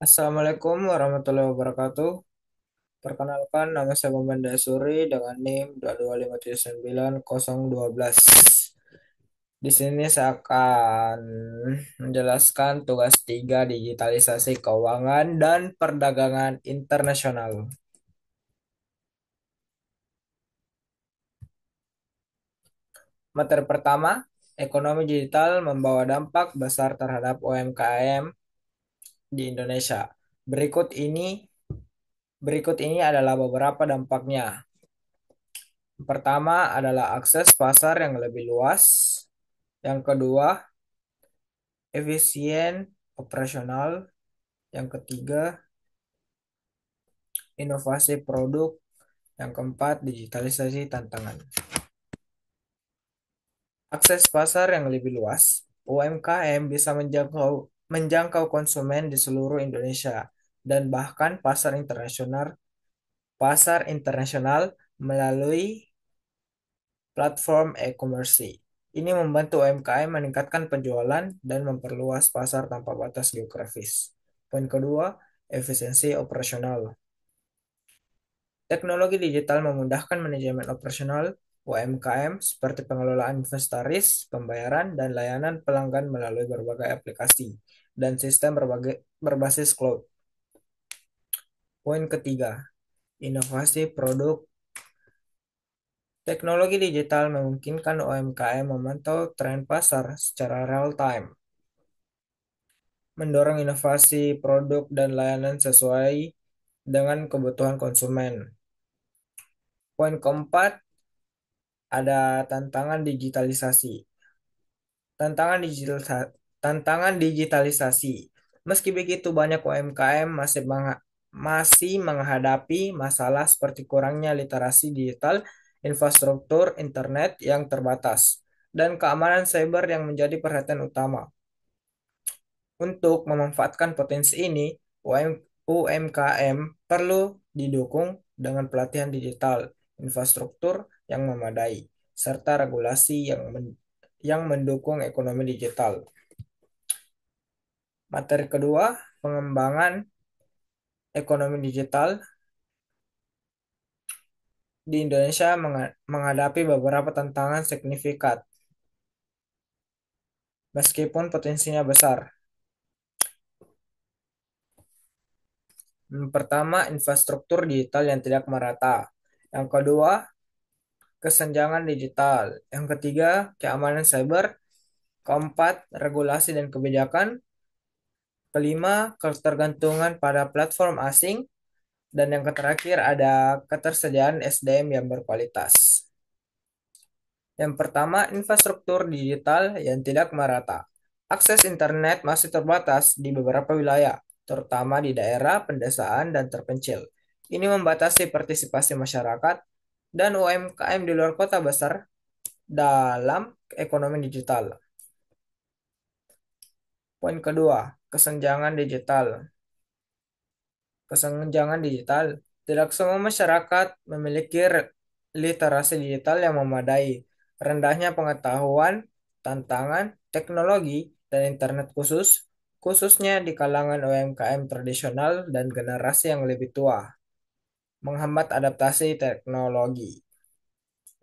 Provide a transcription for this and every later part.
Assalamualaikum warahmatullahi wabarakatuh. Perkenalkan, nama saya Muhammad Dasuri dengan NIM 22579 Di sini saya akan menjelaskan tugas 3 digitalisasi keuangan dan perdagangan internasional. Materi pertama, ekonomi digital membawa dampak besar terhadap UMKM di Indonesia. Berikut ini adalah beberapa dampaknya. Pertama adalah akses pasar yang lebih luas. Yang kedua, efisien operasional. Yang ketiga, inovasi produk. Yang keempat, digitalisasi tantangan. Akses pasar yang lebih luas. UMKM bisa menjangkau konsumen di seluruh Indonesia dan bahkan pasar internasional melalui platform e-commerce. Ini membantu UMKM meningkatkan penjualan dan memperluas pasar tanpa batas geografis. Poin kedua, efisiensi operasional. Teknologi digital memudahkan manajemen operasional UMKM seperti pengelolaan inventaris, pembayaran, dan layanan pelanggan melalui berbagai aplikasi dan sistem berbasis cloud. Poin ketiga, inovasi produk. Teknologi digital memungkinkan UMKM memantau tren pasar secara real time, mendorong inovasi produk dan layanan sesuai dengan kebutuhan konsumen. Poin keempat, ada tantangan digitalisasi. Tantangan digital tantangan digitalisasi. Meski begitu, banyak UMKM masih menghadapi masalah seperti kurangnya literasi digital, infrastruktur internet yang terbatas, dan keamanan cyber yang menjadi perhatian utama. Untuk memanfaatkan potensi ini, UMKM perlu didukung dengan pelatihan digital, infrastruktur yang memadai, serta regulasi yang mendukung ekonomi digital. Materi kedua, pengembangan ekonomi digital di Indonesia menghadapi beberapa tantangan signifikan, meskipun potensinya besar. Pertama, infrastruktur digital yang tidak merata. Yang kedua, kesenjangan digital. Yang ketiga, keamanan cyber. Keempat, regulasi dan kebijakan. Kelima, ketergantungan pada platform asing. Dan yang terakhir ada ketersediaan SDM yang berkualitas. Yang pertama, infrastruktur digital yang tidak merata. Akses internet masih terbatas di beberapa wilayah, terutama di daerah pedesaan dan terpencil. Ini membatasi partisipasi masyarakat dan UMKM di luar kota besar dalam ekonomi digital. Poin kedua, kesenjangan digital. Kesenjangan digital. Tidak semua masyarakat memiliki literasi digital yang memadai. Rendahnya pengetahuan, tantangan, teknologi, dan internet khususnya di kalangan UMKM tradisional dan generasi yang lebih tua, menghambat adaptasi teknologi.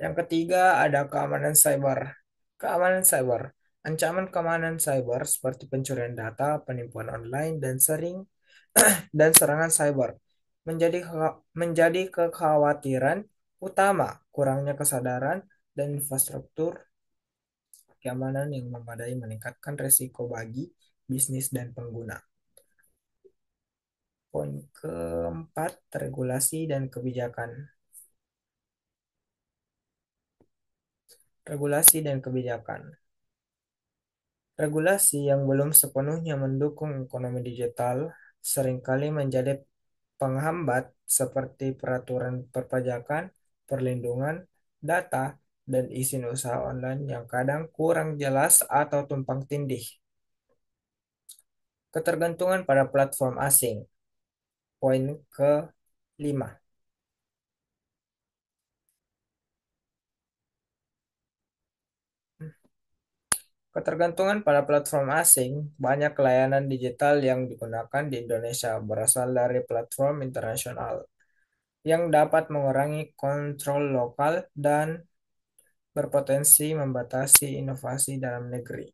Yang ketiga ada keamanan cyber. Keamanan cyber. Ancaman keamanan cyber seperti pencurian data, penipuan online, dan serangan cyber menjadi kekhawatiran utama. Kurangnya kesadaran dan infrastruktur keamanan yang memadai meningkatkan risiko bagi bisnis dan pengguna. Poin keempat, regulasi dan kebijakan. Regulasi dan kebijakan. Regulasi yang belum sepenuhnya mendukung ekonomi digital seringkali menjadi penghambat seperti peraturan perpajakan, perlindungan data, dan izin usaha online yang kadang kurang jelas atau tumpang tindih. Ketergantungan pada platform asing. Poin ke-5. Ketergantungan pada platform asing, banyak layanan digital yang digunakan di Indonesia berasal dari platform internasional yang dapat mengurangi kontrol lokal dan berpotensi membatasi inovasi dalam negeri.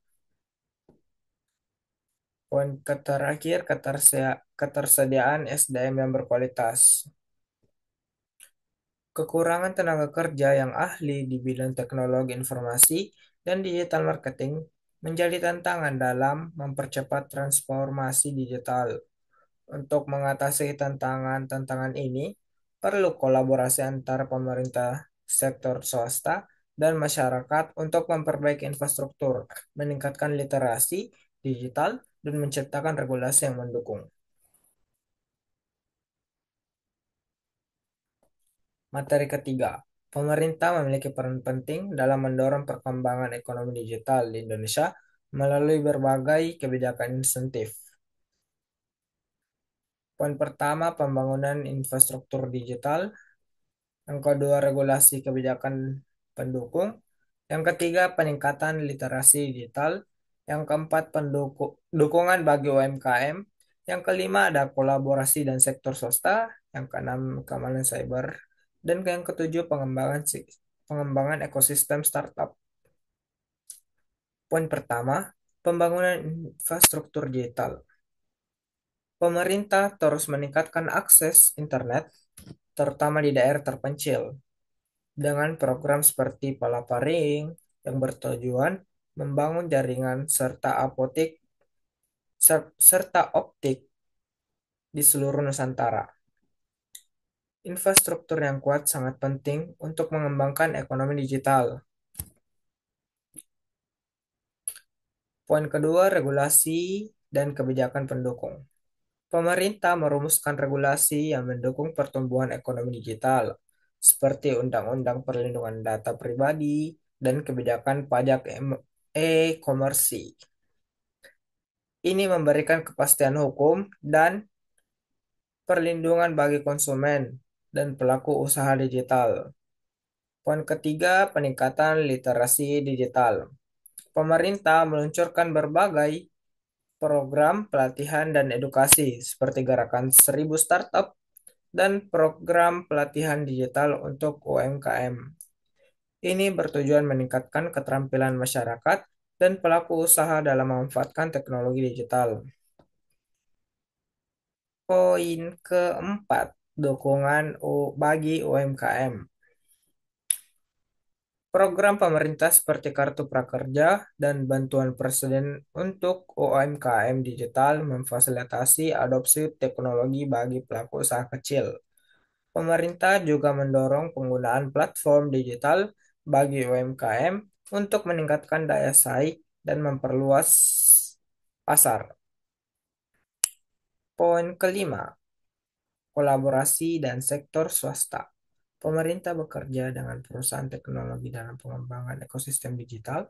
Poin terakhir, ketersediaan SDM yang berkualitas. Kekurangan tenaga kerja yang ahli di bidang teknologi informasi dan digital marketing menjadi tantangan dalam mempercepat transformasi digital. Untuk mengatasi tantangan-tantangan ini, perlu kolaborasi antara pemerintah, sektor swasta, dan masyarakat untuk memperbaiki infrastruktur, meningkatkan literasi digital, dan menciptakan regulasi yang mendukung. Materi ketiga, pemerintah memiliki peran penting dalam mendorong perkembangan ekonomi digital di Indonesia melalui berbagai kebijakan insentif. Poin pertama, pembangunan infrastruktur digital. Yang kedua, regulasi kebijakan pendukung. Yang ketiga, peningkatan literasi digital. Yang keempat, dukungan bagi UMKM. Yang kelima, ada kolaborasi dan sektor swasta. Yang keenam, keamanan cyber. Dan yang ketujuh, pengembangan ekosistem startup. Poin pertama, pembangunan infrastruktur digital. Pemerintah terus meningkatkan akses internet, terutama di daerah terpencil, dengan program seperti Palaparing yang bertujuan membangun jaringan serta optik di seluruh Nusantara. Infrastruktur yang kuat sangat penting untuk mengembangkan ekonomi digital. Poin kedua, regulasi dan kebijakan pendukung. Pemerintah merumuskan regulasi yang mendukung pertumbuhan ekonomi digital, seperti Undang-Undang Perlindungan Data Pribadi dan kebijakan pajak e-komersi. Ini memberikan kepastian hukum dan perlindungan bagi konsumen dan pelaku usaha digital. Poin ketiga, peningkatan literasi digital. Pemerintah meluncurkan berbagai program pelatihan dan edukasi seperti gerakan 1000 startup dan program pelatihan digital untuk UMKM. Ini bertujuan meningkatkan keterampilan masyarakat dan pelaku usaha dalam memanfaatkan teknologi digital. Poin keempat, dukungan bagi UMKM. Program pemerintah seperti Kartu Prakerja dan bantuan Presiden untuk UMKM digital memfasilitasi adopsi teknologi bagi pelaku usaha kecil. Pemerintah juga mendorong penggunaan platform digital bagi UMKM untuk meningkatkan daya saing dan memperluas pasar. Poin kelima, kolaborasi dan sektor swasta. Pemerintah bekerja dengan perusahaan teknologi dalam pengembangan ekosistem digital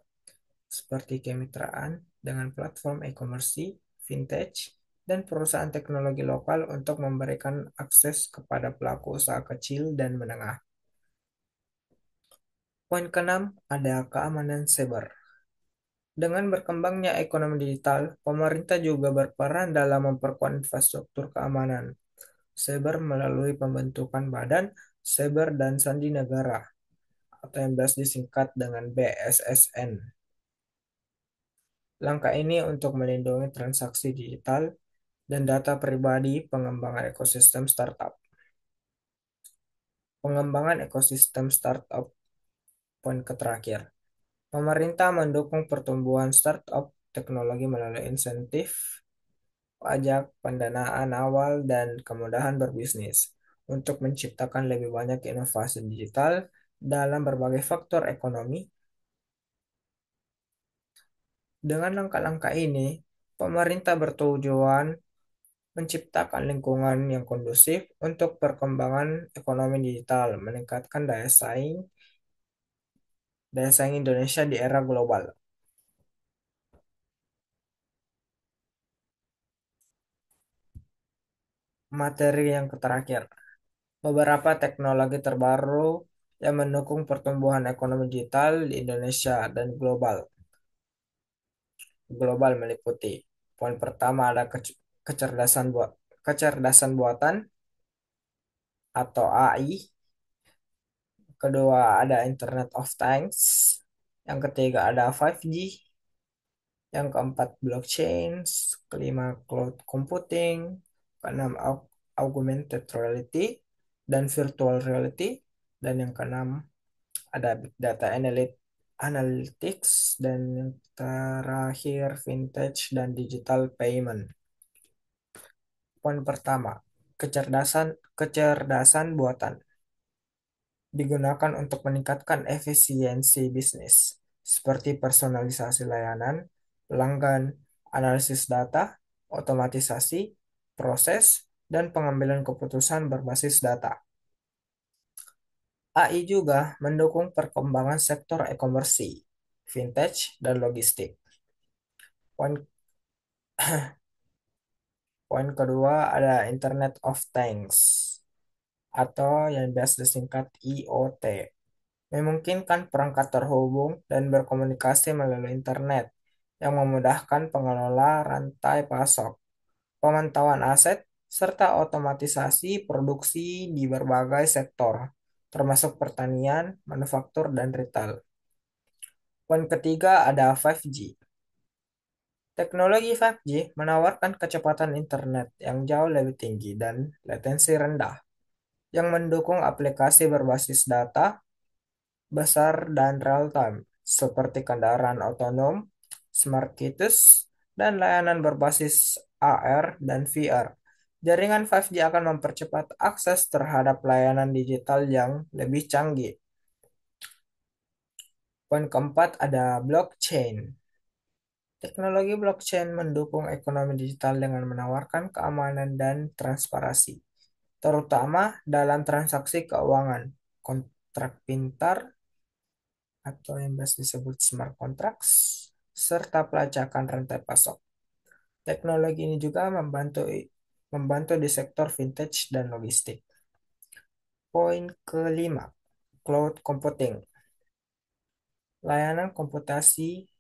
seperti kemitraan dengan platform e-commerce, vintage, dan perusahaan teknologi lokal untuk memberikan akses kepada pelaku usaha kecil dan menengah. Poin keenam, ada keamanan cyber. Dengan berkembangnya ekonomi digital, pemerintah juga berperan dalam memperkuat infrastruktur keamanan cyber melalui pembentukan Badan Cyber dan Sandi Negara atau yang biasa disingkat dengan BSSN. Langkah ini untuk melindungi transaksi digital dan data pribadi pengembangan ekosistem startup. Pengembangan ekosistem startup, poin terakhir. Pemerintah mendukung pertumbuhan startup teknologi melalui insentif, pajak, pendanaan awal, dan kemudahan berbisnis untuk menciptakan lebih banyak inovasi digital dalam berbagai faktor ekonomi. Dengan langkah-langkah ini, pemerintah bertujuan menciptakan lingkungan yang kondusif untuk perkembangan ekonomi digital, meningkatkan daya saing Indonesia di era global. Materi yang terakhir, beberapa teknologi terbaru yang mendukung pertumbuhan ekonomi digital di Indonesia dan global. global meliputi. Poin pertama ada kecerdasan buatan atau AI. Kedua ada Internet of Things. Yang ketiga ada 5G. Yang keempat blockchain. Kelima cloud computing. Keenam augmented reality dan virtual reality. Dan yang keenam ada big data analytics, dan yang terakhir vintage dan digital payment. Poin pertama, kecerdasan kecerdasan buatan digunakan untuk meningkatkan efisiensi bisnis seperti personalisasi layanan, pelanggan, analisis data, otomatisasi, proses, dan pengambilan keputusan berbasis data. AI juga mendukung perkembangan sektor e-commerce, vintage, dan logistik. Poin poin kedua ada Internet of Things atau yang biasa disingkat IoT. Memungkinkan perangkat terhubung dan berkomunikasi melalui internet yang memudahkan pengelola rantai pasok, pemantauan aset, serta otomatisasi produksi di berbagai sektor, termasuk pertanian, manufaktur, dan retail. Poin ketiga ada 5G. Teknologi 5G menawarkan kecepatan internet yang jauh lebih tinggi dan latensi rendah, yang mendukung aplikasi berbasis data besar dan real-time, seperti kendaraan otonom, smart cities, dan layanan berbasis AR dan VR. Jaringan 5G akan mempercepat akses terhadap layanan digital yang lebih canggih. Poin keempat ada blockchain. Teknologi blockchain mendukung ekonomi digital dengan menawarkan keamanan dan transparansi, terutama dalam transaksi keuangan, kontrak pintar atau yang biasa disebut smart contracts, serta pelacakan rantai pasok. Teknologi ini juga membantu di sektor vintage dan logistik. Poin kelima, cloud computing. Layanan komputasi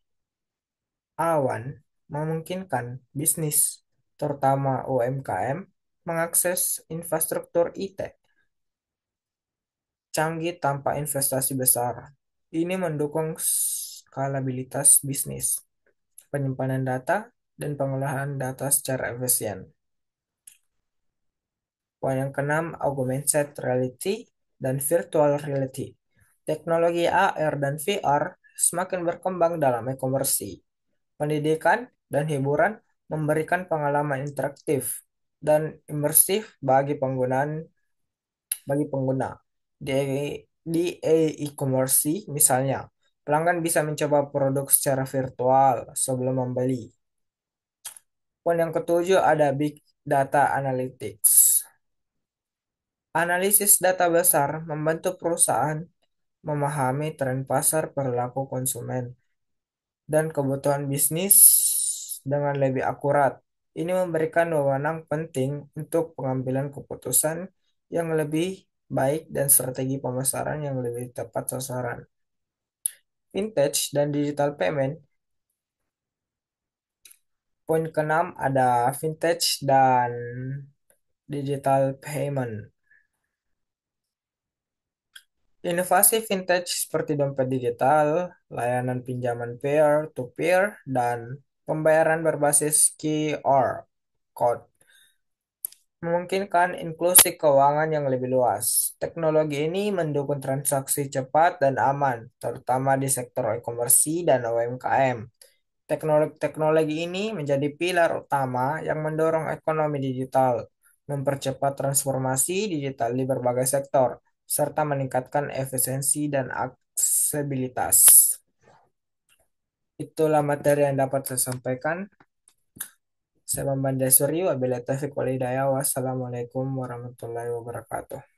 awan memungkinkan bisnis, terutama UMKM, mengakses infrastruktur IT canggih tanpa investasi besar. Ini mendukung skalabilitas bisnis, penyimpanan data, dan pengolahan data secara efisien. Poin yang keenam, augmented reality dan virtual reality. Teknologi AR dan VR semakin berkembang dalam e-commerce, pendidikan, dan hiburan, memberikan pengalaman interaktif dan imersif bagi pengguna. Di e-commerce misalnya, pelanggan bisa mencoba produk secara virtual sebelum membeli. Poin yang ketujuh ada Big Data Analytics. Analisis data besar membantu perusahaan memahami tren pasar, perilaku konsumen, dan kebutuhan bisnis dengan lebih akurat. Ini memberikan wewenang penting untuk pengambilan keputusan yang lebih baik dan strategi pemasaran yang lebih tepat sasaran. Vintage dan digital payment. Poin keenam ada vintage dan digital payment. Inovasi vintage seperti dompet digital, layanan pinjaman peer-to-peer, dan pembayaran berbasis QR code memungkinkan inklusi keuangan yang lebih luas. Teknologi ini mendukung transaksi cepat dan aman, terutama di sektor e-commerce dan UMKM. Teknologi ini menjadi pilar utama yang mendorong ekonomi digital, mempercepat transformasi digital di berbagai sektor, serta meningkatkan efisiensi dan aksesibilitas. Itulah materi yang dapat saya sampaikan. Saya Bambang Desuri, wabillahi taufiq wal hidayah. Wassalamualaikum warahmatullahi wabarakatuh.